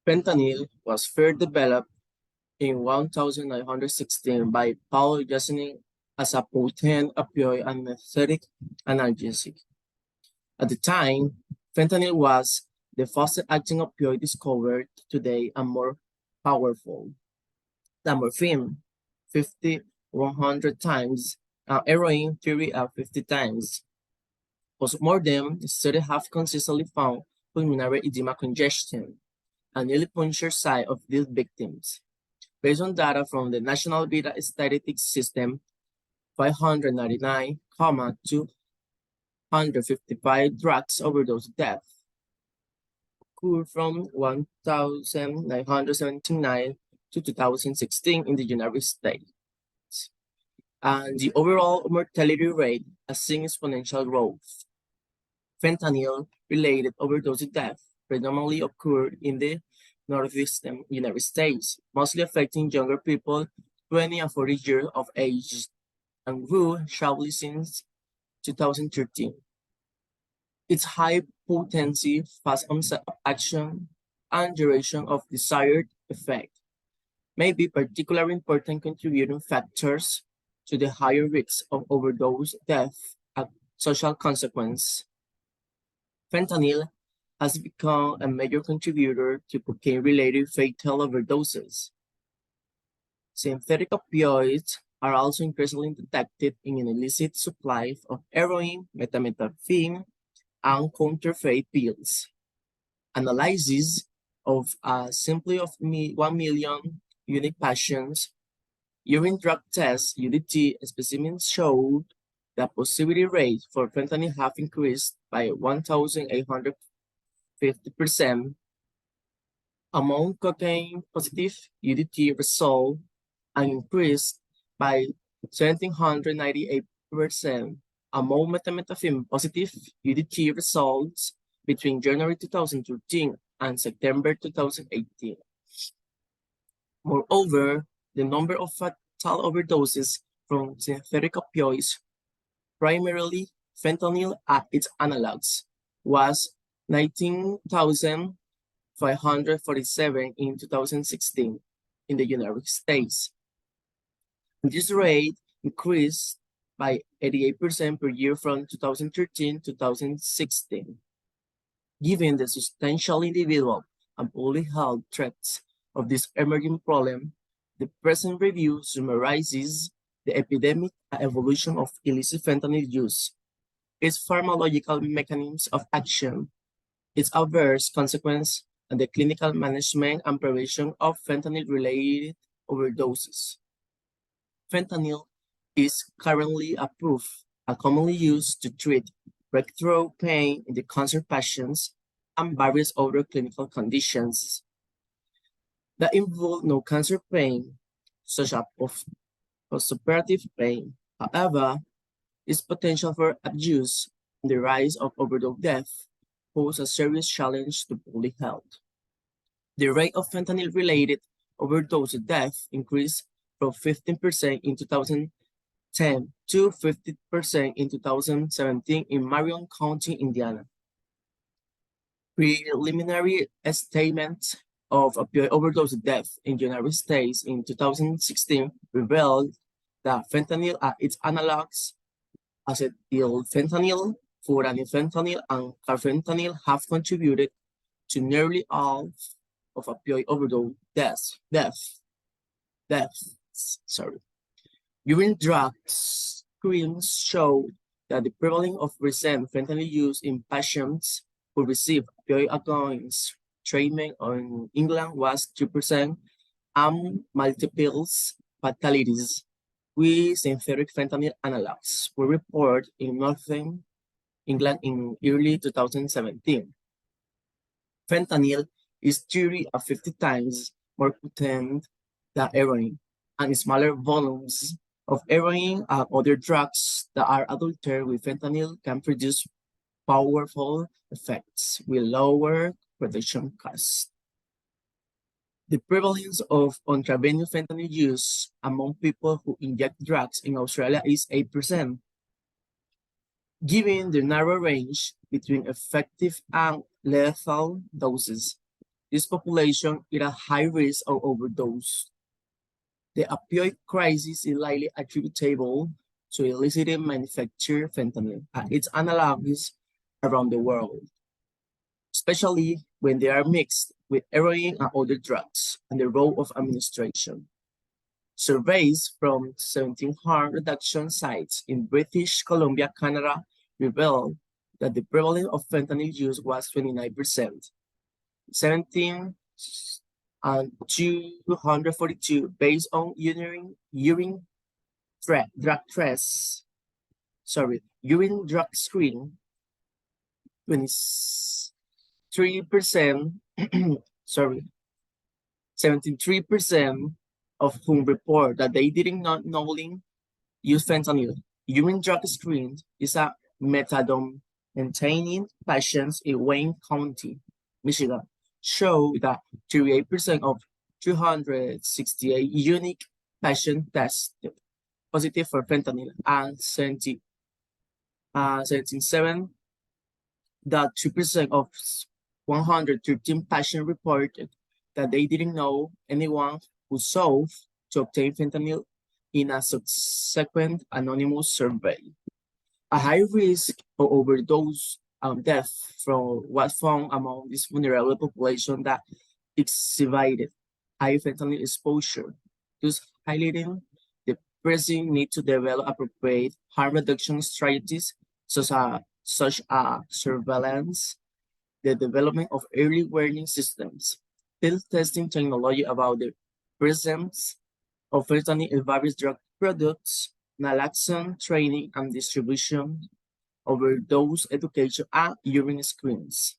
Fentanyl was first developed in 1916 by Paul Jasnin as a potent opioid anesthetic analgesic. At the time, fentanyl was the fastest-acting opioid discovered today and more powerful than morphine, 50, 100 times, and heroin, 30 or 50 times. Postmortem studies have consistently found pulmonary edema congestion, an early puncture site of these victims. Based on data from the National Beta Statistics System, 599,255 drugs overdose deaths occurred from 1979 to 2016 in the United States. And the overall mortality rate has seen exponential growth. Fentanyl-related overdose deaths predominantly occurred in the northeastern United States, mostly affecting younger people 20 and 40 years of age, and grew sharply since 2013. Its high potency, fast onset of action, and duration of desired effect may be particularly important contributing factors to the higher risks of overdose death and social consequence. Fentanyl has become a major contributor to cocaine-related fatal overdoses. Synthetic opioids are also increasingly detected in an illicit supply of heroin, methamphetamine, and counterfeit pills. Analysis of a sample of 1 million unique patients urine drug tests UDT specimens showed the positivity rate for fentanyl have increased by 1,850% among cocaine positive UDT result and increased by 1,798% among methamphetamine positive UDT results between January 2013 and September 2018. Moreover, the number of fatal overdoses from synthetic opioids, primarily fentanyl and its analogs, was 19,547 in 2016 in the United States. This rate increased by 88% per year from 2013 to 2016. Given the substantial individual and public health threats of this emerging problem, the present review summarizes the epidemic and evolution of illicit fentanyl use, its pharmacological mechanisms of action, its adverse consequences, and the clinical management and prevention of fentanyl-related overdoses. Fentanyl is currently approved and commonly used to treat breakthrough pain in the cancer patients and various other clinical conditions that involve no cancer pain, such as postoperative pain. However, its potential for abuse and the rise of overdose death pose a serious challenge to public health. The rate of fentanyl-related overdose death increased from 15% in 2010 to 50% in 2017 in Marion County, Indiana. Preliminary estatements of opioid overdose death in the United States in 2016 revealed that fentanyl and its analogs, acetylfentanyl, furanyl and carfentanil, have contributed to nearly all of opioid overdose deaths. Urine drug screens show that the prevalence of recent fentanyl use in patients who received opioid agonists treatment in England was 3%, and multiple fatalities with synthetic fentanyl analogs were reported in northern England in early 2017. Fentanyl is 30 or 50 times more potent than heroin, and smaller volumes of heroin and other drugs that are adulterated with fentanyl can produce powerful effects with lower production costs. The prevalence of intravenous fentanyl use among people who inject drugs in Australia is 8%. Given the narrow range between effective and lethal doses, this population is at high risk of overdose. The opioid crisis is likely attributable to illicit manufactured fentanyl and its analogs around the world, especially when they are mixed with heroin and other drugs and the role of administration. Surveys from 17 harm reduction sites in British Columbia, Canada, revealed that the prevalence of fentanyl use was 29%. 17 and 242 based on urine drug screen, 23%, sorry, 73% of whom report that they didn't not knowingly use fentanyl. Urine drug screen is a methadone maintaining patients in Wayne County, Michigan, show that 38% of 268 unique patients tested positive for fentanyl and 77 that 2% of 113 patients reported that they didn't know anyone who sought to obtain fentanyl in a subsequent anonymous survey. A high risk of overdose and death from was found among this vulnerable population that exhibited high fentanyl exposure, thus highlighting the pressing need to develop appropriate harm reduction strategies such as surveillance, the development of early warning systems, field testing technology about the presence of fentanyl in various drug products, naloxone training and distribution, overdose education, and urine screens.